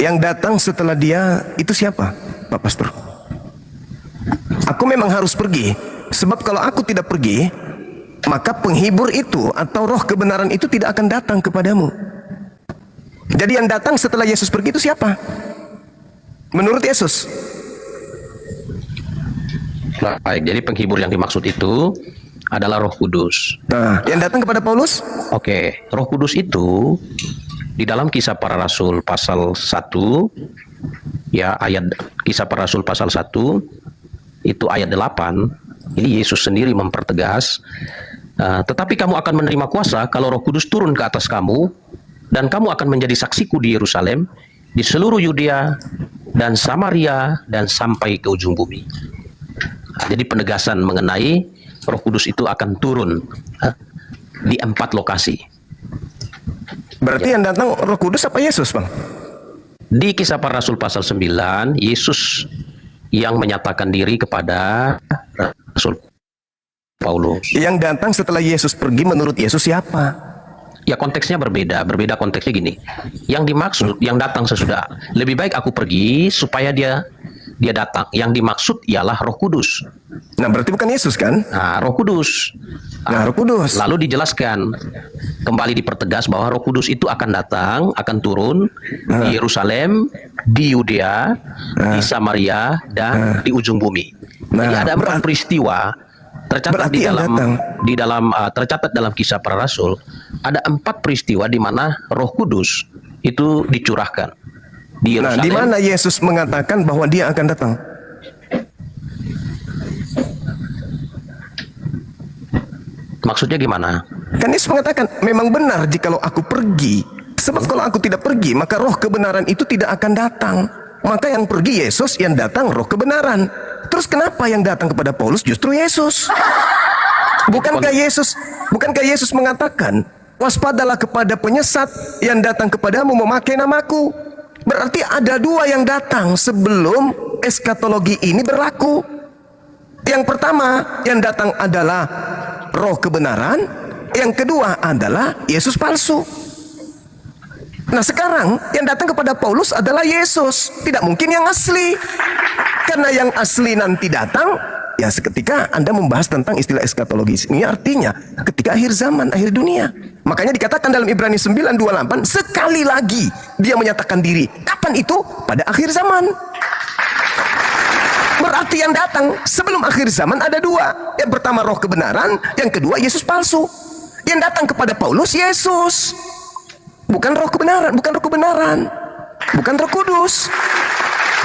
Yang datang setelah dia itu siapa, Pak Pastor? Aku memang harus pergi, sebab kalau aku tidak pergi, maka penghibur itu atau roh kebenaran itu tidak akan datang kepadamu. Jadi yang datang setelah Yesus pergi itu siapa? Menurut Yesus. Baik, jadi penghibur yang dimaksud itu adalah Roh Kudus. Nah, yang datang kepada Paulus? Oke, Roh Kudus itu di dalam Kisah Para Rasul pasal 1, ya, ayat Kisah Para Rasul pasal 1 itu ayat 8, ini Yesus sendiri mempertegas, tetapi kamu akan menerima kuasa kalau Roh Kudus turun ke atas kamu, dan kamu akan menjadi saksiku di Yerusalem, di seluruh Yudea dan Samaria dan sampai ke ujung bumi. Nah, jadi penegasan mengenai Roh Kudus itu akan turun di 4 lokasi. Berarti yang datang Roh Kudus apa Yesus, Bang? Di Kisah Para Rasul pasal 9, Yesus yang menyatakan diri kepada Rasul Paulus. Yang datang setelah Yesus pergi menurut Yesus siapa? Ya, konteksnya berbeda konteksnya gini. Yang dimaksud, yang datang sesudah, lebih baik aku pergi supaya dia datang. Yang dimaksud ialah Roh Kudus. Nah, berarti bukan Yesus kan? Nah, Roh Kudus. Nah, Roh Kudus. Lalu dijelaskan, kembali dipertegas bahwa Roh Kudus itu akan datang, akan turun di Yerusalem, di Yudea, di Samaria, dan di ujung bumi. Jadi ada 4 peristiwa tercatat tercatat dalam Kisah Para Rasul. Ada 4 peristiwa di mana Roh Kudus itu dicurahkan di Yerusalem. Nah, di mana Yesus mengatakan bahwa dia akan datang? Maksudnya gimana? Kan Yesus mengatakan, memang benar jikalau aku pergi. Sebab kalau aku tidak pergi, maka roh kebenaran itu tidak akan datang. Maka yang pergi Yesus, yang datang roh kebenaran. Terus kenapa yang datang kepada Paulus justru Yesus? Bukankah Yesus mengatakan, waspadalah kepada penyesat yang datang kepadamu memakai namaku. Berarti ada 2 yang datang sebelum eskatologi ini berlaku. Yang pertama yang datang adalah roh kebenaran, yang kedua adalah Yesus palsu. Nah, sekarang yang datang kepada Paulus adalah Yesus, tidak mungkin yang asli. Karena yang asli nanti datang, ya seketika Anda membahas tentang istilah eskatologis. Ini artinya ketika akhir zaman, akhir dunia. Makanya dikatakan dalam Ibrani 9:28, sekali lagi dia menyatakan diri. Kapan itu? Pada akhir zaman. Berarti yang datang sebelum akhir zaman ada 2. Yang pertama roh kebenaran, yang kedua Yesus palsu. Yang datang kepada Paulus Yesus. Bukan roh kebenaran, bukan Roh Kudus.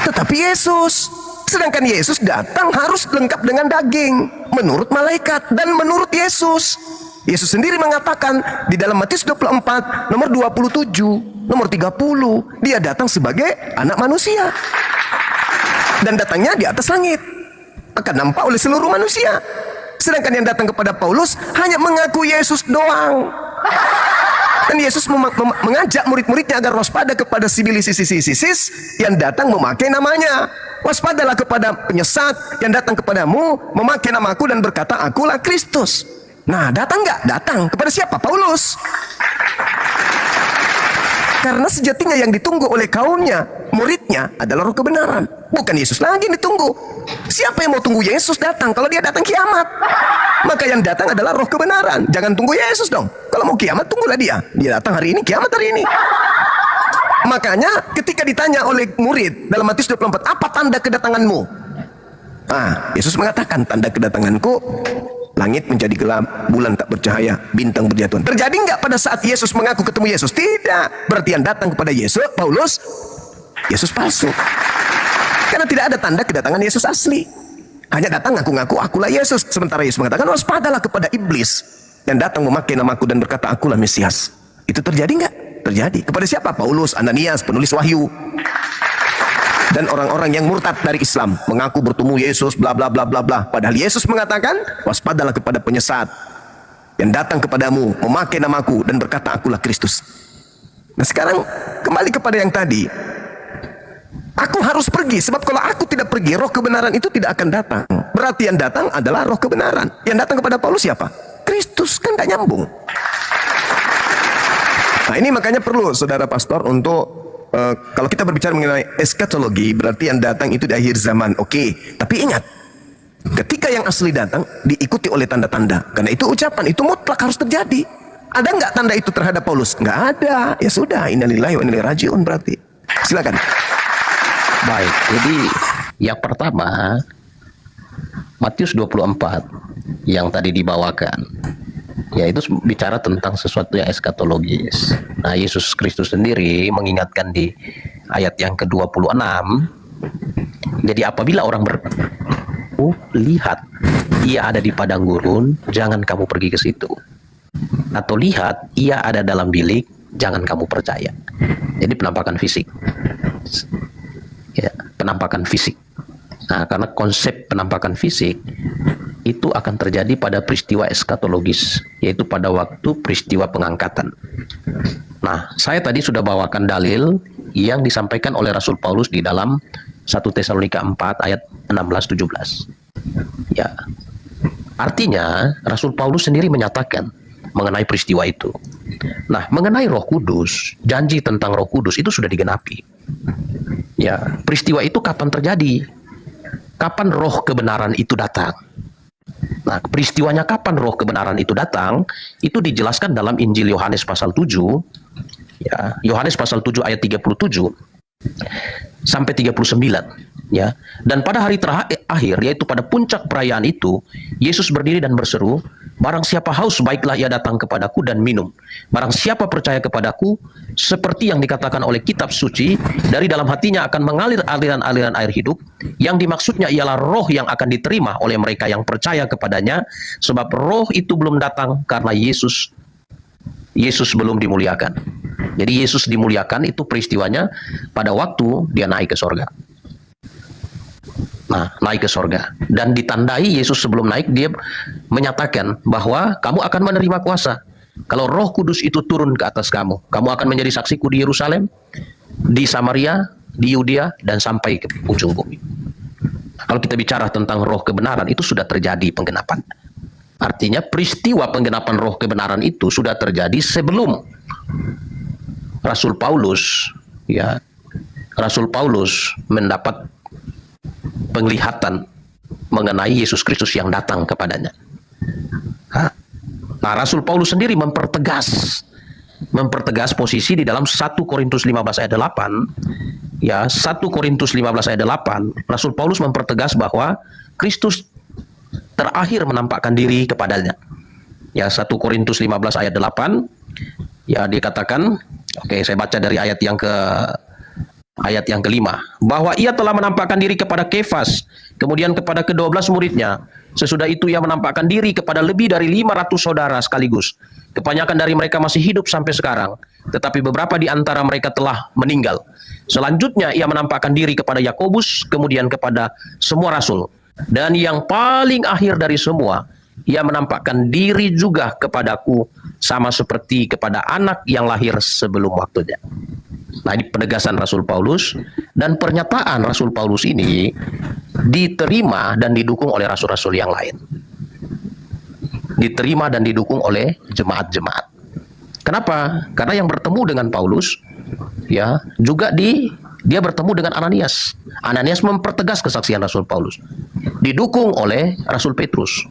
Tetapi Yesus. Sedangkan Yesus datang harus lengkap dengan daging menurut malaikat dan menurut Yesus. Yesus sendiri mengatakan di dalam Matius 24 nomor 27, nomor 30, dia datang sebagai anak manusia. Dan datangnya di atas langit, akan nampak oleh seluruh manusia. Sedangkan yang datang kepada Paulus hanya mengaku Yesus doang. Dan Yesus mengajak murid-muridnya agar waspada kepada sisis yang datang memakai namanya. Waspadalah kepada penyesat yang datang kepadamu memakai namaku dan berkata, akulah Kristus. Nah, datang nggak? Datang. Kepada siapa? Paulus. Karena sejatinya yang ditunggu oleh kaumnya, muridnya adalah roh kebenaran. Bukan Yesus lagi yang ditunggu. Siapa yang mau tunggu Yesus datang? Kalau dia datang kiamat. Maka yang datang adalah roh kebenaran. Jangan tunggu Yesus dong. Kalau mau kiamat, tunggulah dia. Dia datang hari ini, kiamat hari ini. Makanya ketika ditanya oleh murid dalam Matius 24, apa tanda kedatanganmu? Yesus mengatakan, tanda kedatanganku, langit menjadi gelap, bulan tak bercahaya, bintang berjatuhan. Terjadi nggak pada saat Yesus mengaku ketemu Yesus? Tidak. Berarti yang datang kepada Yesus, Paulus, Yesus palsu. Karena tidak ada tanda kedatangan Yesus asli. Hanya datang ngaku-ngaku, akulah Yesus. Sementara Yesus mengatakan, waspadalah kepada iblis yang datang memakai namaku dan berkata, akulah Mesias. Itu terjadi nggak? Terjadi. Kepada siapa? Paulus, Ananias, penulis Wahyu. Dan orang-orang yang murtad dari Islam mengaku bertemu Yesus, bla bla bla bla bla. Padahal Yesus mengatakan, waspadalah kepada penyesat yang datang kepadamu memakai namaku dan berkata, akulah Kristus. Nah, sekarang kembali kepada yang tadi. Aku harus pergi, sebab kalau aku tidak pergi, roh kebenaran itu tidak akan datang. Berarti yang datang adalah roh kebenaran. Yang datang kepada Paulus siapa? Kristus. Kan gak nyambung. Nah, ini makanya perlu saudara pastor untuk kalau kita berbicara mengenai eskatologi, berarti yang datang itu di akhir zaman. Oke, tapi ingat, ketika yang asli datang diikuti oleh tanda-tanda. Karena itu ucapan, itu mutlak harus terjadi. Ada nggak tanda itu terhadap Paulus? Nggak ada. Ya sudah, innalillahi wa inna ilaihi raji'un berarti. Silakan. Baik, jadi yang pertama Matius 24 yang tadi dibawakan, yaitu bicara tentang sesuatu yang eskatologis. Nah, Yesus Kristus sendiri mengingatkan di ayat yang ke-26, jadi apabila orang lihat ia ada di padang gurun, jangan kamu pergi ke situ. Atau lihat ia ada dalam bilik, jangan kamu percaya. Jadi penampakan fisik. Ya, penampakan fisik. Nah, karena konsep penampakan fisik itu akan terjadi pada peristiwa eskatologis, yaitu pada waktu peristiwa pengangkatan. Nah, saya tadi sudah bawakan dalil yang disampaikan oleh Rasul Paulus di dalam 1 Tesalonika 4 ayat 16-17. Ya. Artinya, Rasul Paulus sendiri menyatakan mengenai peristiwa itu. Nah, mengenai Roh Kudus, janji tentang Roh Kudus itu sudah digenapi. Ya, peristiwa itu kapan terjadi? Kapan roh kebenaran itu datang? Nah, peristiwanya kapan roh kebenaran itu datang, itu dijelaskan dalam Injil Yohanes pasal 7, ya, Yohanes pasal 7 ayat 37 sampai 39, ya. Dan pada hari terakhir, yaitu pada puncak perayaan itu, Yesus berdiri dan berseru, barang siapa haus, baiklah ia datang kepadaku dan minum. Barang siapa percaya kepadaku, seperti yang dikatakan oleh kitab suci, dari dalam hatinya akan mengalir aliran-aliran air hidup. Yang dimaksudnya ialah roh yang akan diterima oleh mereka yang percaya kepadanya, sebab roh itu belum datang karena Yesus belum dimuliakan. Jadi Yesus dimuliakan itu peristiwanya pada waktu dia naik ke sorga. Nah, naik ke sorga. Dan ditandai Yesus sebelum naik, dia menyatakan bahwa kamu akan menerima kuasa. Kalau Roh Kudus itu turun ke atas kamu, kamu akan menjadi saksiku di Yerusalem, di Samaria, di Yudea, dan sampai ke ujung bumi. Kalau kita bicara tentang roh kebenaran, itu sudah terjadi penggenapan. Artinya peristiwa penggenapan roh kebenaran itu sudah terjadi sebelum Rasul Paulus, ya, Rasul Paulus mendapat penglihatan mengenai Yesus Kristus yang datang kepadanya. Nah, Rasul Paulus sendiri mempertegas posisi di dalam 1 Korintus 15 ayat 8. Ya, 1 Korintus 15 ayat 8, Rasul Paulus mempertegas bahwa Kristus terakhir menampakkan diri kepadanya. Ya, 1 Korintus 15 ayat 8, ya, dikatakan, oke, saya baca dari ayat yang kelima, bahwa ia telah menampakkan diri kepada Kefas, kemudian kepada ke-12 muridnya. Sesudah itu ia menampakkan diri kepada lebih dari 500 saudara sekaligus. Kebanyakan dari mereka masih hidup sampai sekarang, tetapi beberapa di antara mereka telah meninggal. Selanjutnya ia menampakkan diri kepada Yakobus, kemudian kepada semua rasul. Dan yang paling akhir dari semua, ia menampakkan diri juga kepadaku, sama seperti kepada anak yang lahir sebelum waktunya. Nah, ini penegasan Rasul Paulus, dan pernyataan Rasul Paulus ini diterima dan didukung oleh rasul-rasul yang lain. Diterima dan didukung oleh jemaat-jemaat. Kenapa? Karena yang bertemu dengan Paulus, ya, juga dia bertemu dengan Ananias. Ananias mempertegas kesaksian Rasul Paulus, didukung oleh Rasul Petrus.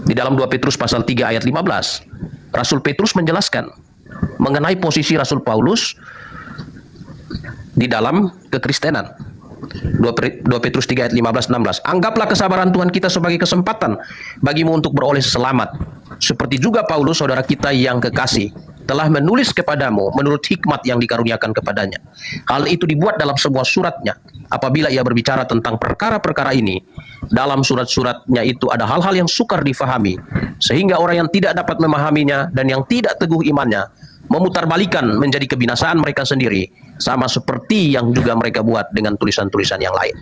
Di dalam 2 Petrus pasal 3 ayat 15, Rasul Petrus menjelaskan mengenai posisi Rasul Paulus di dalam kekristenan. 2 Petrus 3 ayat 15-16. Anggaplah kesabaran Tuhan kita sebagai kesempatan bagimu untuk beroleh selamat. Seperti juga Paulus, saudara kita yang kekasih, telah menulis kepadamu menurut hikmat yang dikaruniakan kepadanya. Hal itu dibuat dalam sebuah suratnya. Apabila ia berbicara tentang perkara-perkara ini, dalam surat-suratnya itu ada hal-hal yang sukar difahami, sehingga orang yang tidak dapat memahaminya dan yang tidak teguh imannya memutarbalikan menjadi kebinasaan mereka sendiri, sama seperti yang juga mereka buat dengan tulisan-tulisan yang lain.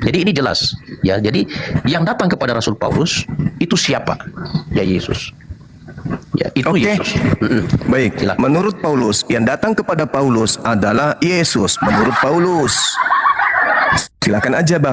Jadi ini jelas, ya. Jadi yang datang kepada Rasul Paulus itu siapa? Ya, Yesus. Ya, itu Yesus. Baik. Silakan. Menurut Paulus, yang datang kepada Paulus adalah Yesus. Menurut Paulus. Silakan aja, Bang.